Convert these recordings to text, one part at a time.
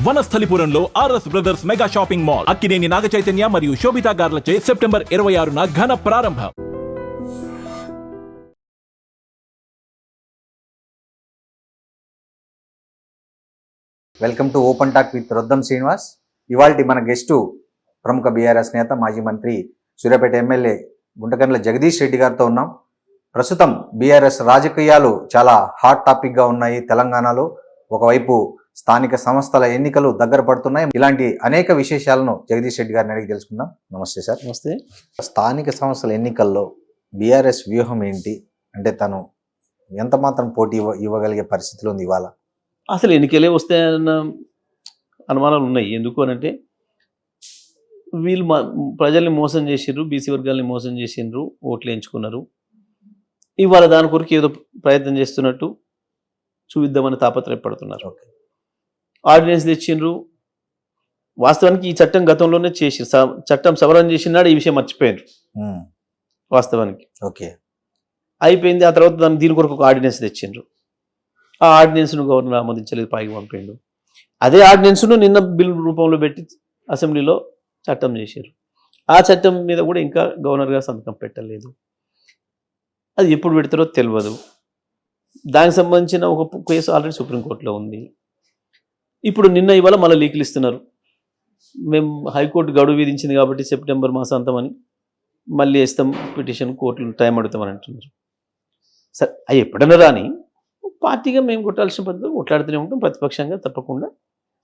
వనస్థలిపురంలో RS brothers mega shopping mall Akkineni Naga Chaitanya మరియు శోభితా గార్లచే September 26న ఘన ప్రారంభం. Welcome to open talk with Roddam Srinivas. ఇవాల్టి మన గెస్టు ప్రముఖ బీఆర్ఎస్ నేత మాజీ మంత్రి సూర్యాపేట ఎమ్మెల్యే గుంటకండ్ల జగదీష్ రెడ్డి గారితో ఉన్నాం. ప్రస్తుతం బీఆర్ఎస్ రాజకీయాలు చాలా హాట్ టాపిక్గా ఉన్నాయి తెలంగాణలో. ఒకవైపు స్థానిక సంస్థల ఎన్నికలు దగ్గర పడుతున్నాయి. ఇలాంటి అనేక విశేషాలను జగదీష్ రెడ్డి గారిని అడిగి తెలుసుకుందాం. నమస్తే సార్. నమస్తే. స్థానిక సంస్థల ఎన్నికల్లో బీఆర్ఎస్ వ్యూహం ఏంటి? అంటే తను ఎంత మాత్రం పోటీ ఇవ్వగలిగే పరిస్థితులు ఉంది ఇవాళ? అసలు ఎన్నికలే వస్తాయన్న అనుమానాలు ఉన్నాయి. ఎందుకు అనంటే వీళ్ళు ప్రజల్ని మోసం చేసిండ్రు, బీసీ వర్గాల్ని మోసం చేసిండ్రు, ఓట్లు ఎంచుకున్నారు. ఇవాళ దాని కొరకు ఏదో ప్రయత్నం చేస్తున్నట్టు చూపిద్దామని తాపత్రయపడుతున్నారు. ఆర్డినెన్స్ తెచ్చిండ్రు. వాస్తవానికి ఈ చట్టం గతంలోనే చేసి చట్టం సవరణ చేసినాడు, ఈ విషయం మర్చిపోయారు. వాస్తవానికి ఓకే అయిపోయింది. ఆ తర్వాత దీని కొరకు ఒక ఆర్డినెన్స్ తెచ్చిండ్రు. ఆ ఆర్డినెన్స్ను గవర్నర్ ఆమోదించలేదు, పైకి పంపిండు. అదే ఆర్డినెన్స్ను నిన్న బిల్ రూపంలో పెట్టి అసెంబ్లీలో చట్టం చేశారు. ఆ చట్టం మీద కూడా ఇంకా గవర్నర్ గారు సంతకం పెట్టలేదు. అది ఎప్పుడు పెడతారో తెలియదు. దానికి సంబంధించిన ఒక కేసు ఆల్రెడీ సుప్రీంకోర్టులో ఉంది. ఇప్పుడు నిన్న ఇవాళ మళ్ళీ లీకులు ఇస్తున్నారు. మేము హైకోర్టు గడువు విధించింది కాబట్టి సెప్టెంబర్ మాసాంతమని మళ్ళీ వేస్తాం పిటిషన్, కోర్టులు టైం అడుగుతామని అంటున్నారు. సరే, అవి ఎప్పుడన్నా రాని పార్టీగా మేము కొట్టాల్సిన పద్ధతిలో కొట్లాడుతూనే ఉంటాం. ప్రతిపక్షంగా తప్పకుండా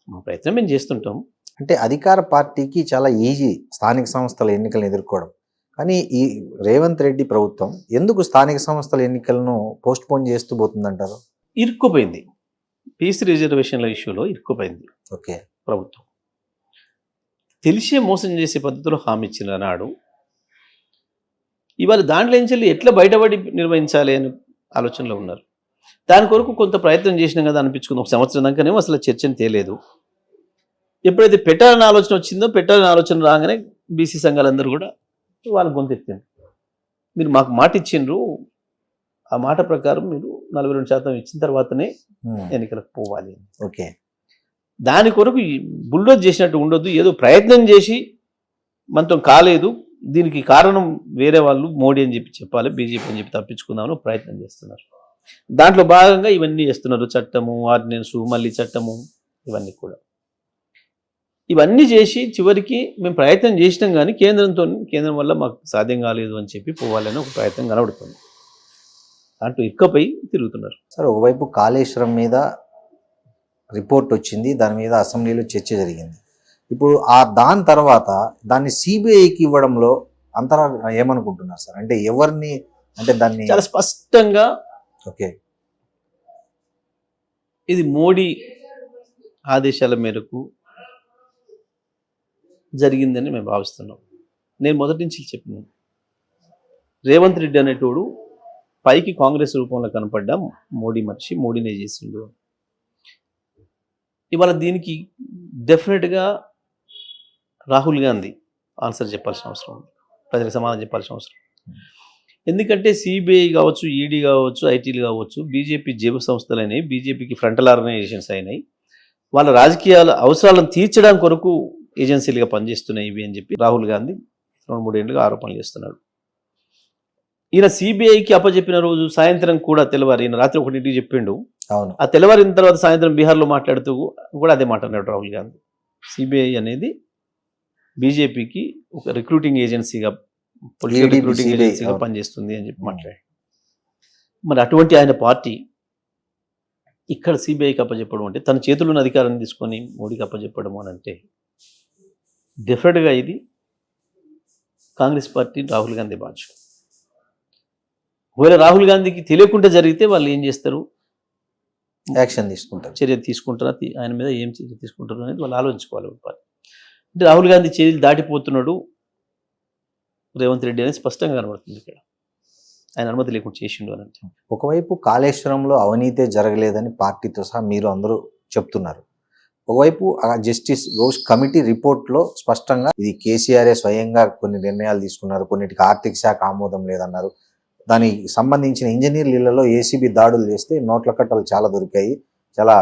మా ప్రయత్నం మేము చేస్తుంటాం. అంటే అధికార పార్టీకి చాలా ఈజీ స్థానిక సంస్థల ఎన్నికలను ఎదుర్కోవడం. కానీ ఈ రేవంత్ రెడ్డి ప్రభుత్వం ఎందుకు స్థానిక సంస్థల ఎన్నికలను పోస్ట్ పోన్ చేస్తూ పోతుందంటారు? ఇరుక్కుపోయింది. పీసీ రిజర్వేషన్ల ఇష్యూలో ఇరుక్కుపోయింది ఓకే ప్రభుత్వం. తెలిసే మోసం చేసే పద్ధతిలో హామీ ఇచ్చిన నాడు ఇవాళ దాంట్లో నుంచి ఎట్లా బయటపడి నిర్వహించాలి అని ఆలోచనలో ఉన్నారు. దాని కొరకు కొంత ప్రయత్నం చేసినాం కదా అనిపించుకుంది. ఒక సంవత్సరం దాకానేమో అసలు చర్చను తేలేదు. ఎప్పుడైతే పెట్టాలని ఆలోచన వచ్చిందో, పెట్టాలని ఆలోచన రాగానే బీసీ సంఘాలందరూ కూడా వాళ్ళ గొంతెత్తింది. మీరు మాకు మాట ఇచ్చిండ్రు, ఆ మాట ప్రకారం మీరు 42% ఇచ్చిన తర్వాతనే ఎన్నికలకు పోవాలి. ఓకే దాని కొరకు బుల్డోజ్ చేసినట్టు ఉండొద్దు. ఏదో ప్రయత్నం చేసి మనతో కాలేదు, దీనికి కారణం వేరే వాళ్ళు, మోడీ అని చెప్పాలి, బీజేపీ అని చెప్పి తప్పించుకుందామని ప్రయత్నం చేస్తున్నారు. దాంట్లో భాగంగా ఇవన్నీ చేస్తున్నారు. చట్టము, ఆర్డినెన్స్, మళ్ళీ చట్టము, ఇవన్నీ చేసి చివరికి మేము ప్రయత్నం చేసినాం కానీ కేంద్రం వల్ల మాకు సాధ్యం కాలేదు అని చెప్పి పోవాలని ఒక ప్రయత్నం కనబడుతుంది. దాంట్లో ఇక్కపై తిరుగుతున్నారు. సార్, ఒకవైపు కాళేశ్వరం మీద రిపోర్ట్ వచ్చింది, దాని మీద అసెంబ్లీలో చర్చ జరిగింది. ఇప్పుడు దాని తర్వాత దాన్ని సిబిఐకి ఇవ్వడంలో అంతరా ఏమనుకుంటున్నారు సార్? అంటే ఎవరిని, అంటే దాన్ని చాలా స్పష్టంగా ఓకే ఇది మోడీ ఆదేశాల మేరకు జరిగిందని మేము భావిస్తున్నాం. నేను మొదటి నుంచి చెప్పినాను, రేవంత్ రెడ్డి అనేటోడు పైకి కాంగ్రెస్ రూపంలో కనపడ్డా మోడీ మనిషి, మోడీనే చేసిండు. ఇవాళ దీనికి డెఫినెట్గా రాహుల్ గాంధీ ఆన్సర్ చెప్పాల్సిన అవసరం ఉంది, ప్రజలకు సమాధానం చెప్పాల్సిన అవసరం. ఎందుకంటే సిబిఐ కావచ్చు, ఈడీ కావచ్చు, ఐటీలు కావచ్చు, బీజేపీ జేబు సంస్థలు అయినాయి, బీజేపీకి ఫ్రంటల్ ఆర్గనైజేషన్స్ అయినాయి. వాళ్ళ రాజకీయాల అవసరాలను తీర్చడానికి కొరకు ఏజెన్సీలుగా పనిచేస్తున్నాయి ఇవి అని చెప్పి రాహుల్ గాంధీ 2-3 ఏళ్ళుగా ఆరోపణలు చేస్తున్నాడు. ఈయన సిబిఐకి అప్పచెప్పిన రోజు సాయంత్రం కూడా తెల్లవారు, ఈయన రాత్రి 1ంటికి చెప్పిండు. అవును, ఆ తెల్లవారిన తర్వాత సాయంత్రం బీహార్లో మాట్లాడుతూ కూడా అదే మాట్లాడినాడు రాహుల్ గాంధీ. సిబిఐ అనేది బీజేపీకి ఒక రిక్రూటింగ్ ఏజెన్సీగా, పొలిటికల్ రిక్రూటింగ్ ఏజెన్సీగా పనిచేస్తుంది అని చెప్పి మాట్లాడాడు. మరి అటువంటి ఆయన పార్టీ ఇక్కడ సిబిఐకి అప్పచెప్పడం అంటే, తన చేతుల్లో ఉన్న అధికారాన్ని తీసుకొని మోడీకి అప్పచెప్పడం అని అంటే డెఫినెట్గా ఇది కాంగ్రెస్ పార్టీ, రాహుల్ గాంధీ బాధ్యత. ఒకవేళ రాహుల్ గాంధీకి తెలియకుండా జరిగితే వాళ్ళు ఏం చేస్తారు? యాక్షన్ తీసుకుంటారు, చర్య తీసుకుంటారా, ఆయన మీద ఏం చర్య తీసుకుంటారు అనేది వాళ్ళు ఆలోచించుకోవాలి. అంటే రాహుల్ గాంధీ చర్యలు దాటిపోతున్నాడు రేవంత్ రెడ్డి అనేది స్పష్టంగా కనబడుతుంది. ఇక్కడ ఆయన అనుమతి లేకుండా చేసిండు అని అంటే, ఒకవైపు కాళేశ్వరంలో అవినీతే జరగలేదని పార్టీతో సహా మీరు అందరూ చెప్తున్నారు. ఒకవైపు జస్టిస్ ఘోష్ కమిటీ రిపోర్ట్లో స్పష్టంగా ఇది కేసీఆర్ఏ స్వయంగా కొన్ని నిర్ణయాలు తీసుకున్నారు, కొన్నిటికి ఆర్థిక శాఖ ఆమోదం లేదన్నారు. దానికి సంబంధించిన ఇంజనీర్ల ఇళ్లలో ఏసీబీ దాడులు చేస్తే నోట్ల కట్టలు చాలా దొరికాయి, చాలా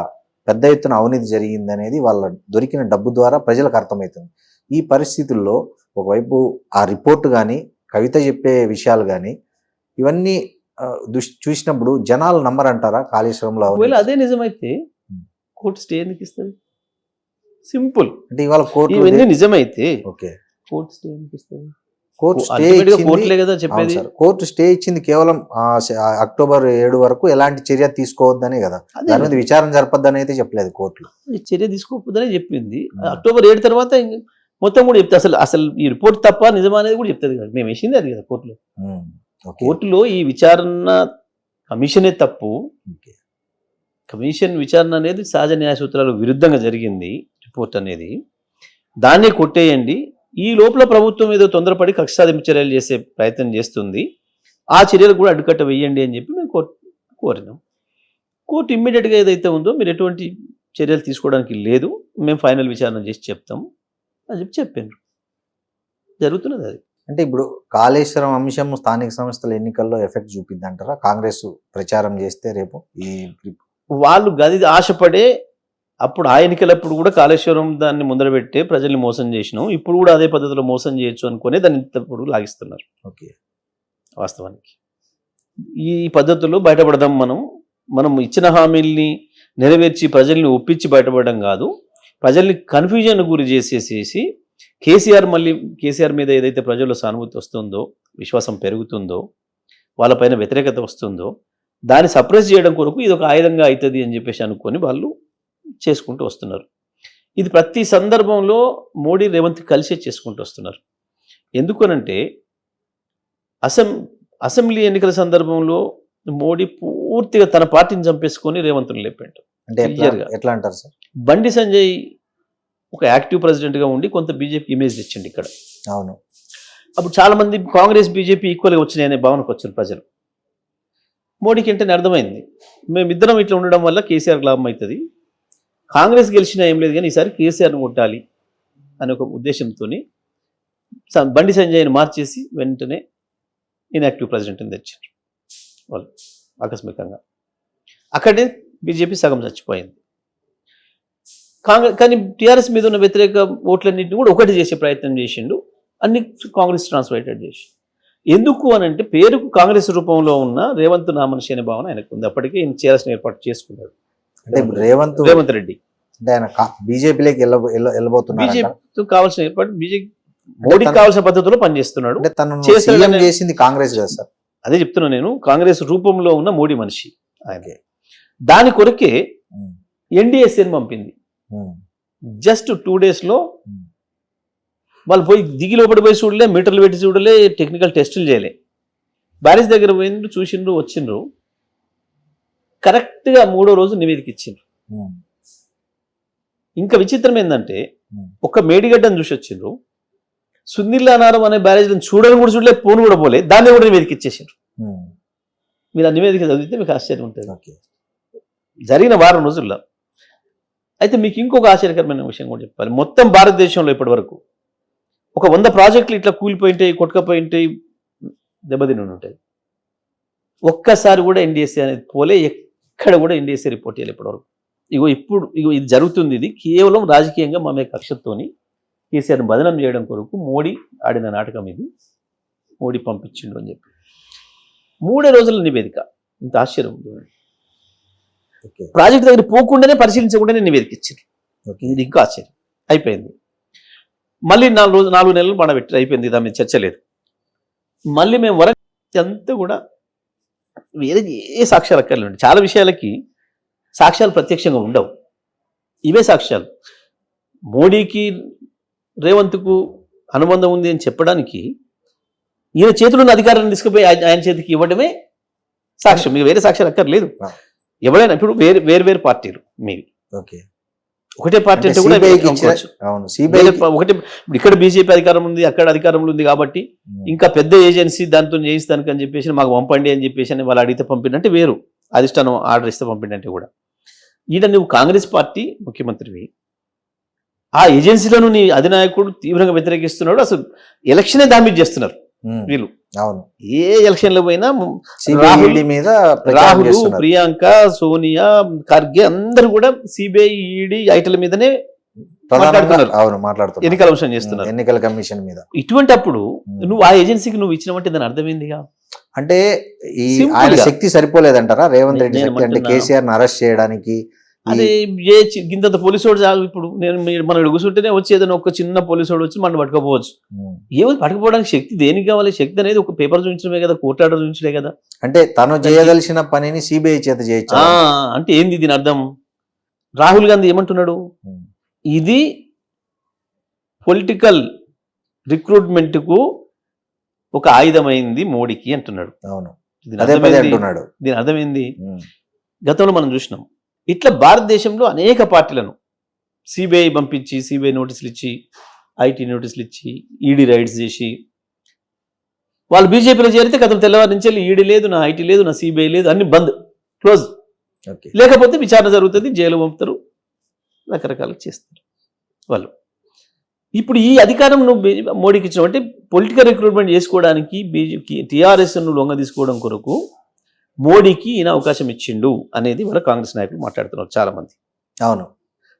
పెద్ద ఎత్తున అవినీతి జరిగింది అనేది వాళ్ళ దొరికిన డబ్బు ద్వారా ప్రజలకు అర్థమవుతుంది. ఈ పరిస్థితుల్లో ఒకవైపు ఆ రిపోర్ట్ కానీ కవిత చెప్పే విషయాలు కానీ ఇవన్నీ చూసినప్పుడు జనాలు నమ్మరంటారా కాళేశ్వరంలో? ఒకవేళ అదే నిజమైతే కోర్టు స్టే ఎందుకు ఇస్తుంది? సింపుల్. అంటే ఇవాళ కోర్టు ఇవన్నీ నిజమైతే ఓకే కోర్టు స్టే ఎందుకు ఇస్తుంది? కోర్టు స్టే కోర్టులే కదా చెప్పేది. కోర్టు స్టే ఇచ్చింది కేవలం అక్టోబర్ 7 వరకు ఎలాంటి చర్య తీసుకోవద్దనే కదా, దాని మీద విచారణ జరపద్దని అయితే చెప్పలేదు కోర్టులో. చర్య తీసుకోవద్దనే చెప్పింది. అక్టోబర్ 7 తర్వాత మొత్తం కూడా చెప్తే అసలు ఈ రిపోర్ట్ తప్ప నిజమా అనేది కూడా చెప్తుంది కదా. మేము వేసింది అది కదా కోర్టులో. కోర్టులో ఈ విచారణ కమిషనే తప్పు. కమిషన్ విచారణ అనేది సహజ న్యాయ సూత్రాలకు విరుద్ధంగా జరిగింది రిపోర్ట్ అనేది. దాన్నే కొట్టేయండి. ఈ లోపల ప్రభుత్వం ఏదో తొందరపడి కక్ష సాధింపు చర్యలు చేసే ప్రయత్నం చేస్తుంది, ఆ చర్యలు కూడా అడ్డుకట్ట వేయండి అని చెప్పి మేము కోరినాం. కోర్టు ఇమ్మీడియట్గా ఏదైతే ఉందో మీరు ఎటువంటి చర్యలు తీసుకోవడానికి లేదు, మేము ఫైనల్ విచారణ చేసి చెప్తాము అని చెప్పారు. జరుగుతున్నది అది. అంటే ఇప్పుడు కాళేశ్వరం అంశం స్థానిక సంస్థల ఎన్నికల్లో ఎఫెక్ట్ చూపిద్ది అంటారా? కాంగ్రెస్ ప్రచారం చేస్తే రేపు వాళ్ళు గది ఆశపడే అప్పుడు ఆ ఎన్నికలప్పుడు కూడా కాళేశ్వరం దాన్ని ముందర పెట్టే ప్రజల్ని మోసం చేసినాం, ఇప్పుడు కూడా అదే పద్ధతిలో మోసం చేయొచ్చు అనుకునే దాన్ని ఇప్పుడు లాగిస్తున్నారు. ఓకే, వాస్తవానికి ఈ పద్ధతుల్లో బయటపడదాం. మనం ఇచ్చిన హామీల్ని నెరవేర్చి ప్రజల్ని ఒప్పించి బయటపడడం కాదు, ప్రజల్ని కన్ఫ్యూజన్ గురి చేసేసేసి కేసీఆర్ మీద ఏదైతే ప్రజల్లో సానుభూతి వస్తుందో, విశ్వాసం పెరుగుతుందో, వాళ్ళపైన వ్యతిరేకత వస్తుందో దాన్ని సప్రెస్ చేయడం కొరకు ఇది ఒక ఆయుధంగా అవుతుంది అని చెప్పేసి అనుకొని వాళ్ళు చేసుకుంటూ వస్తున్నారు. ఇది ప్రతి సందర్భంలో మోడీ రేవంత్ కలిసే చేసుకుంటూ వస్తున్నారు. ఎందుకనంటే అసెంబ్లీ ఎన్నికల సందర్భంలో మోడీ పూర్తిగా తన పార్టీని చంపేసుకొని రేవంత్ను లేపాడు. అంటే ఎట్లా అంటారు సార్? బండి సంజయ్ ఒక యాక్టివ్ ప్రెసిడెంట్గా ఉండి కొంత బీజేపీ ఇమేజ్ తెచ్చిండు ఇక్కడ. అవును, అప్పుడు చాలా మంది కాంగ్రెస్ బీజేపీ ఈక్వల్గా వచ్చినాయి అనే భావనకు వచ్చారు ప్రజలు. మోడీకి అంటే అర్థమైంది, మేమిద్దరం ఇట్లా ఉండడం వల్ల కేసీఆర్ లాభం అవుతుంది, కాంగ్రెస్ గెలిచినా ఏం లేదు కానీ ఈసారి కేసీఆర్ను కొట్టాలి అనే ఒక ఉద్దేశంతో బండి సంజయ్ని మార్చేసి వెంటనే ఇన్యాక్టివ్ ప్రెసిడెంట్ని తెచ్చారు వాళ్ళు ఆకస్మికంగా. అక్కడే బీజేపీ సగం చచ్చిపోయింది. కానీ టీఆర్ఎస్ మీద ఉన్న వ్యతిరేక ఓట్లన్నింటినీ కూడా ఒకటి చేసే ప్రయత్నం చేసిండు, అన్ని కాంగ్రెస్ ట్రాన్స్ఫర్టెడ్ చేసి. ఎందుకు అని అంటే పేరుకు కాంగ్రెస్ రూపంలో ఉన్న రేవంత్ నా మనిషి అనే భావన ఆయనకు ఉంది. అప్పటికే ఈయన చేయాల్సిన ఏర్పాటు చేసుకున్నాడు. అంటే రేవంత్ రెడ్డి అంటే ఆయన బీజేపీలోకి వెళ్ళబోతున్నాడు. బీజేపీ కావాల్సిన ఏర్పాటు మోడీకి కావాల్సిన పద్ధతిలో పనిచేస్తున్నాడు. అంటే తను చేసింది కాంగ్రెస్ కదా సార్? అదే చెప్తున్నా నేను, కాంగ్రెస్ రూపంలో ఉన్న మోడీ మనిషి ఆయన. దాని కొరకే ఎన్డీఎస్ఏని పంపింది. జస్ట్ 2 days వాళ్ళు పోయి దిగి లోపడి పోయి చూడలే, మీటర్లు పెట్టి చూడలే, టెక్నికల్ టెస్టులు చేయలే. బ్యారేజ్ దగ్గర పోయిండ్రు, చూసిండ్రు, వచ్చిండ్రు. కరెక్ట్గా 3వ రోజు నివేదిక ఇచ్చిండ్రు. ఇంకా విచిత్రం ఏంటంటే ఒక మేడిగడ్డను చూసి వచ్చిండ్రు, సునీల్ అనారం అనే బ్యారేజ్లను చూడని కూడా చూడలే, పోను కూడా పోలే, దాన్ని కూడా నివేదిక ఇచ్చేసిండ్రు. మీరు ఆ నివేదిక చదివితే మీకు ఆశ్చర్యం ఉంటుంది. జరిగిన 1 వారం రోజుల్లో. అయితే మీకు ఇంకొక ఆశ్చర్యకరమైన విషయం కూడా చెప్పాలి. మొత్తం భారతదేశంలో ఇప్పటి వరకు ఒక 100 ప్రాజెక్టులు ఇట్లా కూలిపోయింటాయి, కొట్టుకపోయింటాయి, దెబ్బతిని ఉంటాయి. ఒక్కసారి కూడా ఎన్డీఎస్ఏ అనేది పోలే, ఎక్కడ కూడా ఎన్డీఎస్ఏ రిపోర్ట్ చేయాలి ఇప్పటివరకు. ఇప్పుడు ఇది జరుగుతుంది. ఇది కేవలం రాజకీయంగా మామే కక్షతోని కేసీఆర్ని బదనం చేయడం కొరకు మోడీ ఆడిన నాటకం ఇది. మోడీ పంపించిండు అని చెప్పి 3 రోజుల నివేదిక. ఇంత ఆశ్చర్యం. ప్రాజెక్ట్ దగ్గర పోకుండానే పరిశీలించకుండానే నివేదిక ఇచ్చారు. ఇది ఇంకా ఆశ్చర్యం. అయిపోయింది. మళ్ళీ 4 నెలలు పడబెట్టి అయిపోయింది, దాని మీద చర్చ లేదు. మళ్ళీ మేము వరంగల్ అంతా కూడా వేరే ఏ సాక్ష్యాలు అక్కర్లేండి. చాలా విషయాలకి సాక్ష్యాలు ప్రత్యక్షంగా ఉండవు, ఇవే సాక్ష్యాలు. మోడీకి రేవంత్కు అనుబంధం ఉంది అని చెప్పడానికి ఈయన చేతిలో ఉన్న అధికారాన్ని తీసుకుపోయి ఆయన చేతికి ఇవ్వడమే సాక్ష్యం, మీకు వేరే సాక్ష్యాలు అక్కర్లేదు. ఎవరైనా ఇప్పుడు వేరు పార్టీలు మీవి, ఒకటే పార్టీ అంటే కూడా ఒకటి. ఇక్కడ బీజేపీ అధికారం ఉంది, అక్కడ అధికారంలో ఉంది కాబట్టి ఇంకా పెద్ద ఏజెన్సీ దాంతో చేయిస్తానికి అని చెప్పేసి మాకు పంపండి అని చెప్పేసి అని వాళ్ళు అడిగితే పంపిండంటే వేరు, అధిష్టానం ఆర్డర్ ఇస్తే పంపిండంటే కూడా. ఈడ నువ్వు కాంగ్రెస్ పార్టీ ముఖ్యమంత్రివి, ఆ ఏజెన్సీలను నీ అధినాయకుడు తీవ్రంగా వ్యతిరేకిస్తున్నాడు, అసలు ఎలక్షనే దాని మీద చేస్తున్నారు. వీళ్ళు అవును. ఏ ఎలక్షన్ లో పోయినా CBI మీద ప్రచారం రాహుల్, చేస్తున్నారు. ప్రియాంక, సోనియా, ఖర్గే అందరూ కూడా సిబిఐ, ఈడీ, ఐటీల మీదనే ప్రధానంగా మాట్లాడుతున్నారు. అవును మాట్లాడుతున్నారు. ఎన్నికల అంశం చేస్తున్నారు. ఎన్నికల కమిషన్ మీద. ఇటువంటి అప్పుడు నువ్వు ఆ ఏజెన్సీకి నువ్వు ఇచ్చినవంటే దాని అర్థమైందిగా. అంటే ఈ Simple ఆయన గా. శక్తి సరిపోలేదంటారా రేవంత్ రెడ్డి నేను శక్తి? అంటే ఏమంటున్నా? కేసీఆర్ ని అరెస్ట్ చేయడానికి అదే గింతంత పోలీసోడు చాలు. ఇప్పుడు మనం కూర్చుంటేనే వచ్చి ఏదైనా ఒక చిన్న పోలీసోడు వచ్చి మనం పట్టుకోపోవచ్చు. ఏమైంది పట్టుకుపోవడానికి శక్తి దేనికి కావాలి? శక్తి అనేది ఒక పేపర్ చూపించడమే కదా, కోర్టు ఆర్డర్ చూపించడే కదా. అంటే తను చేయదలిచిన పనిని సిబిఐ చేత చేయొచ్చు. అంటే ఏంది దీని అర్థం? రాహుల్ గాంధీ ఏమంటున్నాడు? ఇది పొలిటికల్ రిక్రూట్మెంట్ కు ఒక ఆయుధమైంది మోడీకి అంటున్నాడు. అవును, దీని అదే పదే అర్థమైంది. అంటున్నాడు. దీని అర్థమైంది గతంలో మనం చూసినాం. ఇట్లా భారతదేశంలో అనేక పార్టీలను సిబిఐ పంపించి, సిబిఐ నోటీసులు ఇచ్చి, ఐటీ నోటీసులు ఇచ్చి, ఈడీ రైడ్స్ చేసి, వాళ్ళు బీజేపీలో చేరితే గతం తెల్లవారి నుంచి ఈడీ లేదు, నా ఐటీ లేదు, నా సిబిఐ లేదు, అన్ని బంద్, క్లోజ్. ఓకే. లేకపోతే విచారణ జరుగుతుంది, జైలు పంపుతారు, రకరకాలు చేస్తారు వాళ్ళు. ఇప్పుడు ఈ అధికారం నువ్వు మోడీకి ఇచ్చినావు అంటే పొలిటికల్ రిక్రూట్మెంట్ చేసుకోవడానికి బీజేపీ, టీఆర్ఎస్ ను లొంగ తీసుకోవడం కొరకు మోడీకి ఈయన అవకాశం ఇచ్చిండు అనేది వాళ్ళ కాంగ్రెస్ నాయకులు మాట్లాడుతున్నారు చాలా మంది. అవును,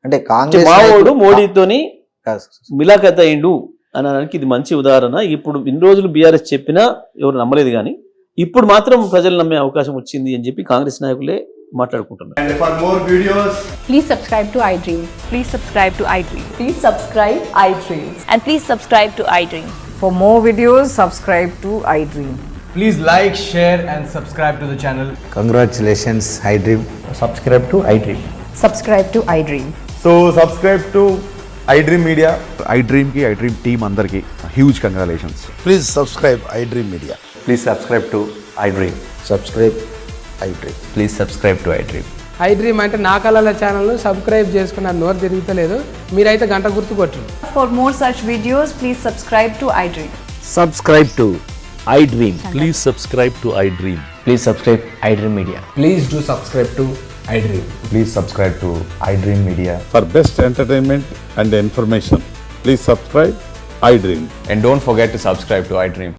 అంటే అంటే కాంగ్రెస్ మావోడు నాయకులు- మోడీతోని కాదు. మిలాఖత్ అయిండు అనడానికి ఇది మంచి ఉదాహరణ. ఇప్పుడు ఇన్ని రోజులు బీఆర్ఎస్ చెప్పినా ఎవరు నమ్మలేదు, కానీ ఇప్పుడు మాత్రం ప్రజలు నమ్మే అవకాశం వచ్చింది అని చెప్పి కాంగ్రెస్ నాయకులే మాట్లాడుకుంటున్నారు. And for more videos, Please subscribe to iDream. Please subscribe to iDream. Please subscribe iDream. And please subscribe to iDream. For more videos, subscribe to iDream. please like, share, and subscribe to the channel. Congratulations, iDream. Subscribe to iDream. Subscribe to iDream. So subscribe to iDream Media. iDream ki iDream team andarki huge congratulations. Please subscribe iDream Media. Please subscribe to iDream. Subscribe iDream. Please subscribe to iDream. iDream అంటే నా కళల ఛానల్ను subscribe చేసుకున్న నోరు తిరుగుతలేదు, మీరైతే గంట గుర్తు కొట్టండి. For more such videos, please subscribe to iDream. Subscribe to iDream. Please subscribe to iDream. Please subscribe iDream Media. Please do subscribe to iDream. Please subscribe to iDream Media. For best entertainment and information, please subscribe iDream. And don't forget to subscribe to iDream.